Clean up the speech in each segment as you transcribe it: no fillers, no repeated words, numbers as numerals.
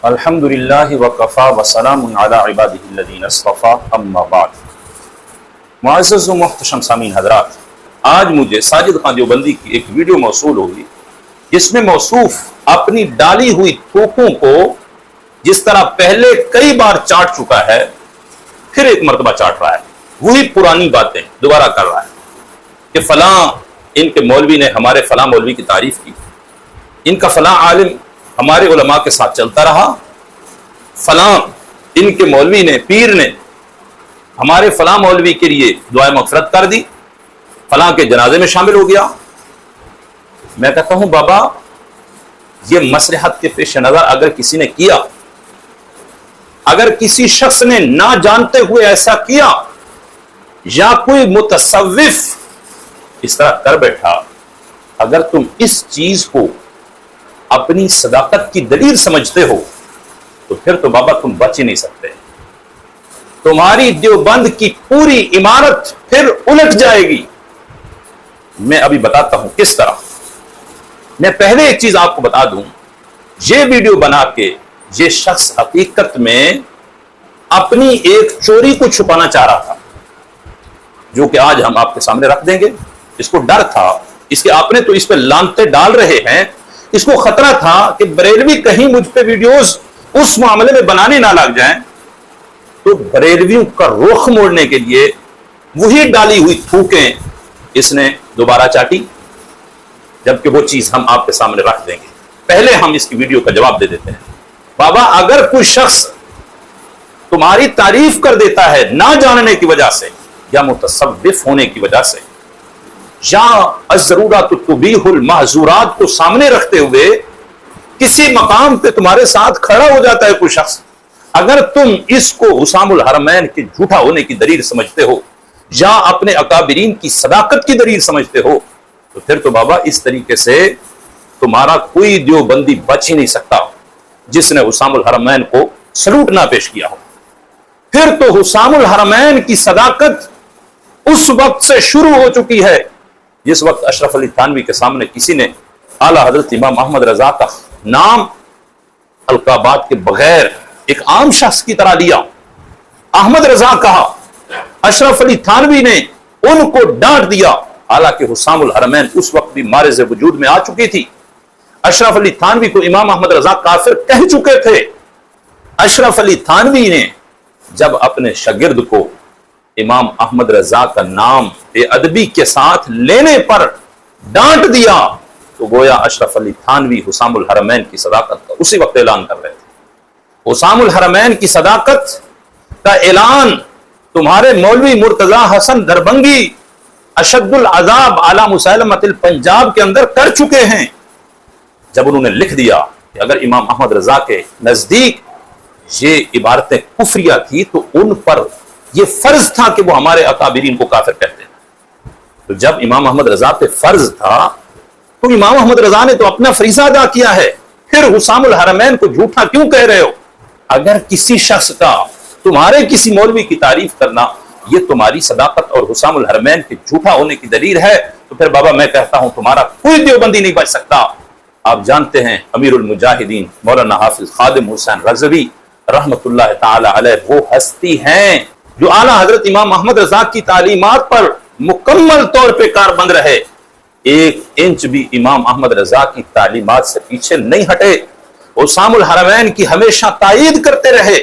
الحمدللہ وکفا وسلام علی عبادہ الذین اصطفی اما بعد۔ معزز و محتشم سامعین حضرات، آج مجھے ساجد خان دیوبندی کی ایک ویڈیو موصول ہوئی جس میں موصوف اپنی ڈالی ہوئی تھوکوں کو جس طرح پہلے کئی بار چاٹ چکا ہے پھر ایک مرتبہ چاٹ رہا ہے، وہی پرانی باتیں دوبارہ کر رہا ہے کہ فلاں ان کے مولوی نے ہمارے فلاں مولوی کی تعریف کی، ان کا فلاں عالم ہمارے علماء کے ساتھ چلتا رہا، فلاں ان کے مولوی نے پیر نے ہمارے فلاں مولوی کے لیے دعائے مغفرت کر دی، فلاں کے جنازے میں شامل ہو گیا۔ میں کہتا ہوں بابا، یہ مصلحت کے پیش نظر اگر کسی نے کیا، اگر کسی شخص نے نہ جانتے ہوئے ایسا کیا یا کوئی متصوف اس طرح کر بیٹھا، اگر تم اس چیز کو اپنی صداقت کی دلیل سمجھتے ہو تو پھر تو بابا تم بچ ہی نہیں سکتے، تمہاری دیوبند کی پوری عمارت پھر الٹ جائے گی۔ میں ابھی بتاتا ہوں کس طرح۔ میں پہلے ایک چیز آپ کو بتا دوں، یہ ویڈیو بنا کے یہ شخص حقیقت میں اپنی ایک چوری کو چھپانا چاہ رہا تھا، جو کہ آج ہم آپ کے سامنے رکھ دیں گے۔ اس کو ڈر تھا، اس کے آپ نے تو اس پہ لانتے ڈال رہے ہیں، اس کو خطرہ تھا کہ بریلوی کہیں مجھ پہ ویڈیوز اس معاملے میں بنانے نہ لگ جائیں، تو بریلویوں کا رخ موڑنے کے لیے وہی ڈالی ہوئی تھوکیں اس نے دوبارہ چاٹی، جبکہ وہ چیز ہم آپ کے سامنے رکھ دیں گے۔ پہلے ہم اس کی ویڈیو کا جواب دے دیتے ہیں۔ بابا، اگر کوئی شخص تمہاری تعریف کر دیتا ہے نہ جاننے کی وجہ سے یا متصوف ہونے کی وجہ سے، یا الضرورات تبیح المحظورات کو سامنے رکھتے ہوئے کسی مقام پہ تمہارے ساتھ کھڑا ہو جاتا ہے کوئی شخص، اگر تم اس کو حسام الحرمین کے جھوٹا ہونے کی دلیل سمجھتے ہو یا اپنے اکابرین کی صداقت کی دلیل سمجھتے ہو، تو پھر تو بابا اس طریقے سے تمہارا کوئی دیوبندی بچ ہی نہیں سکتا جس نے حسام الحرمین کو سلوٹ نہ پیش کیا ہو۔ پھر تو حسام الحرمین کی صداقت اس وقت سے شروع ہو چکی ہے جس وقت اشرف علی تھانوی کے سامنے کسی نے اعلیٰ حضرت امام احمد رضا کا نام القابات کے بغیر ایک عام شخص کی طرح لیا، احمد رضا کہا، اشرف علی تھانوی نے ان کو ڈانٹ دیا، حالانکہ حسام الحرمین اس وقت بھی مارز وجود میں آ چکی تھی۔ اشرف علی تھانوی کو امام احمد رضا کافر کہہ چکے تھے۔ اشرف علی تھانوی نے جب اپنے شاگرد کو امام احمد رضا کا نام بے ادبی کے ساتھ لینے پر ڈانٹ دیا تو گویا اشرف علی تھانوی حسام الحرمین کی صداقت کا اسی وقت اعلان کر رہے تھے۔ حسام الحرمین کی صداقت کا اعلان تمہارے مولوی مرتضی حسن دربنگی اشد العذاب علی مسیلمۃ الپنجاب کے اندر کر چکے ہیں، جب انہوں نے لکھ دیا کہ اگر امام احمد رضا کے نزدیک یہ عبارتیں کفریہ تھی تو ان پر یہ فرض تھا کہ وہ ہمارے اکابرین کو کافر کہتے ہیں۔ تو جب امام احمد رضا پہ فرض تھا تو امام احمد رضا نے تو اپنا فریضہ ادا کیا ہے، پھر حسام الحرمین کو جھوٹا کیوں کہہ رہے ہو؟ اگر کسی شخص کا تمہارے کسی مولوی کی تعریف کرنا یہ تمہاری صداقت اور حسام الحرمین کے جھوٹا ہونے کی دلیل ہے تو پھر بابا میں کہتا ہوں تمہارا کوئی دیوبندی نہیں بچ سکتا۔ آپ جانتے ہیں امیر المجاہدین مولانا حافظ خادم حسین رضوی رحمت اللہ تعالی علیہ وہ ہستی ہیں جو اعلیٰ حضرت امام احمد رضا کی تعلیمات پر مکمل طور پہ کاربند رہے، ایک انچ بھی امام احمد رضا کی تعلیمات سے پیچھے نہیں ہٹے، حسام الحرمین کی ہمیشہ تائید کرتے رہے،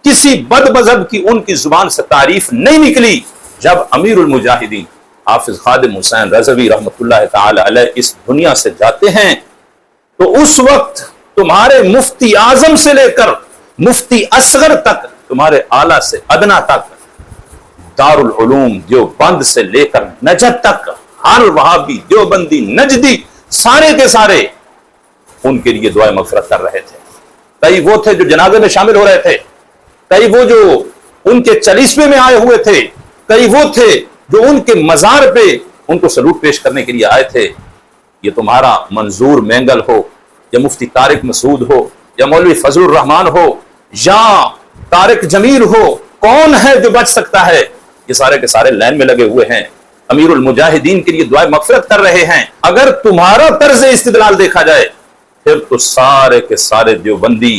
کسی بد مذہب کی ان کی زبان سے تعریف نہیں نکلی۔ جب امیر المجاہدین حافظ خادم حسین رضوی رحمت اللہ تعالی علیہ اس دنیا سے جاتے ہیں تو اس وقت تمہارے مفتی اعظم سے لے کر مفتی اصغر تک، تمہارے اعلیٰ سے ادنا تک، دارالعلوم دیوبند سے لے کر نجد تک، ہر وہابی دیوبندی نجدی سارے کے سارے ان کے لیے دعائے مغفرت کر رہے تھے۔ کئی وہ تھے جو جنازے میں شامل ہو رہے تھے، کئی وہ جو ان کے چلیسوے میں آئے ہوئے تھے، کئی وہ تھے جو ان کے مزار پہ ان کو سلوٹ پیش کرنے کے لیے آئے تھے۔ یہ تمہارا منظور مینگل ہو یا مفتی طارق مسعود ہو یا مولوی فضل الرحمان ہو یا طارق جمیل ہو، کون ہے جو بچ سکتا ہے؟ یہ سارے کے سارے لائن میں لگے ہوئے ہیں، امیر المجاہدین کے لیے دعائے مغفرت کر رہے ہیں۔ اگر تمہارا طرز استدلال دیکھا جائے پھر تو سارے کے سارے دیوبندی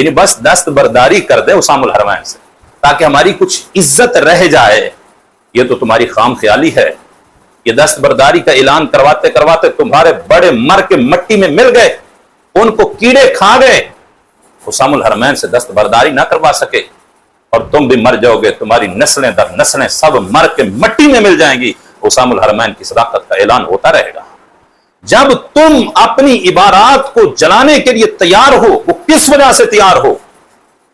یعنی بس دستبرداری کر دے اسام الحرمین سے تاکہ ہماری کچھ عزت رہ جائے. یہ تو تمہاری خام خیالی ہے. یہ دستبرداری کا اعلان کرواتے کرواتے تمہارے بڑے مر کے مٹی میں مل گئے, ان کو کیڑے کھا گئے, اسام الحرمین سے دستبرداری نہ کروا سکے, اور تم بھی مر جاؤ گے, تمہاری نسلیں در نسلیں سب مر کے مٹی میں مل جائیں گی. اسام الحرمین کی صداقت کا اعلان ہوتا رہے گا. جب تم اپنی عبارات کو جلانے کے لیے تیار ہو, وہ کس وجہ سے تیار ہو؟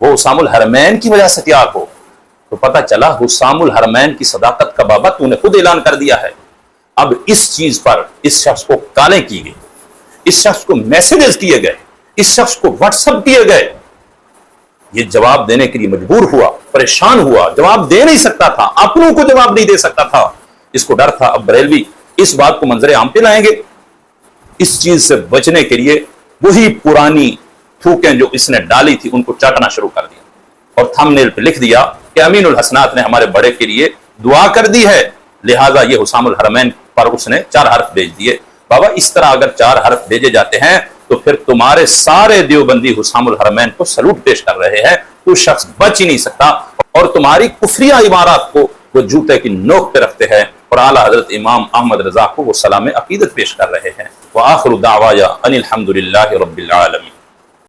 وہ اسام الحرمین کی وجہ سے تیار ہو. تو پتہ چلا اسام الحرمین کی صداقت کا بابا تو نے خود اعلان کر دیا ہے. اب اس چیز پر اس شخص کو کالیں کی گئی, اس شخص کو میسیجز کیے گئے, اس شخص کو واٹس ایپ کیے گئے. یہ جواب دینے کے لیے مجبور ہوا, پریشان ہوا, جواب دے نہیں سکتا تھا, اپنوں کو جواب نہیں دے سکتا تھا. اس کو ڈر تھا اب بریلوی اس بات کو منظر عام پہ لائیں گے. اس چیز سے بچنے کے لیے وہی پرانی تھوکیں جو اس نے ڈالی تھی ان کو چاٹنا شروع کر دیا, اور تھم نیل پہ لکھ دیا کہ امین الحسنات نے ہمارے بڑے کے لیے دعا کر دی ہے, لہٰذا یہ حسام الحرمین پر اس نے 4 حرف بھیج دیے. بابا اس طرح اگر 4 حرف بھیجے جاتے ہیں تو پھر تمہارے سارے دیوبندی حسام الحرمین کو سلوٹ پیش کر رہے ہیں. تو شخص بچ ہی نہیں سکتا, اور تمہاری کفریہ عبارات کو وہ جوتے کی نوک پہ رکھتے ہیں, اور اعلیٰ حضرت امام احمد رضا کو وہ سلام عقیدت پیش کر رہے ہیں. وآخر دعوایا ان الحمد للہ رب العالمین.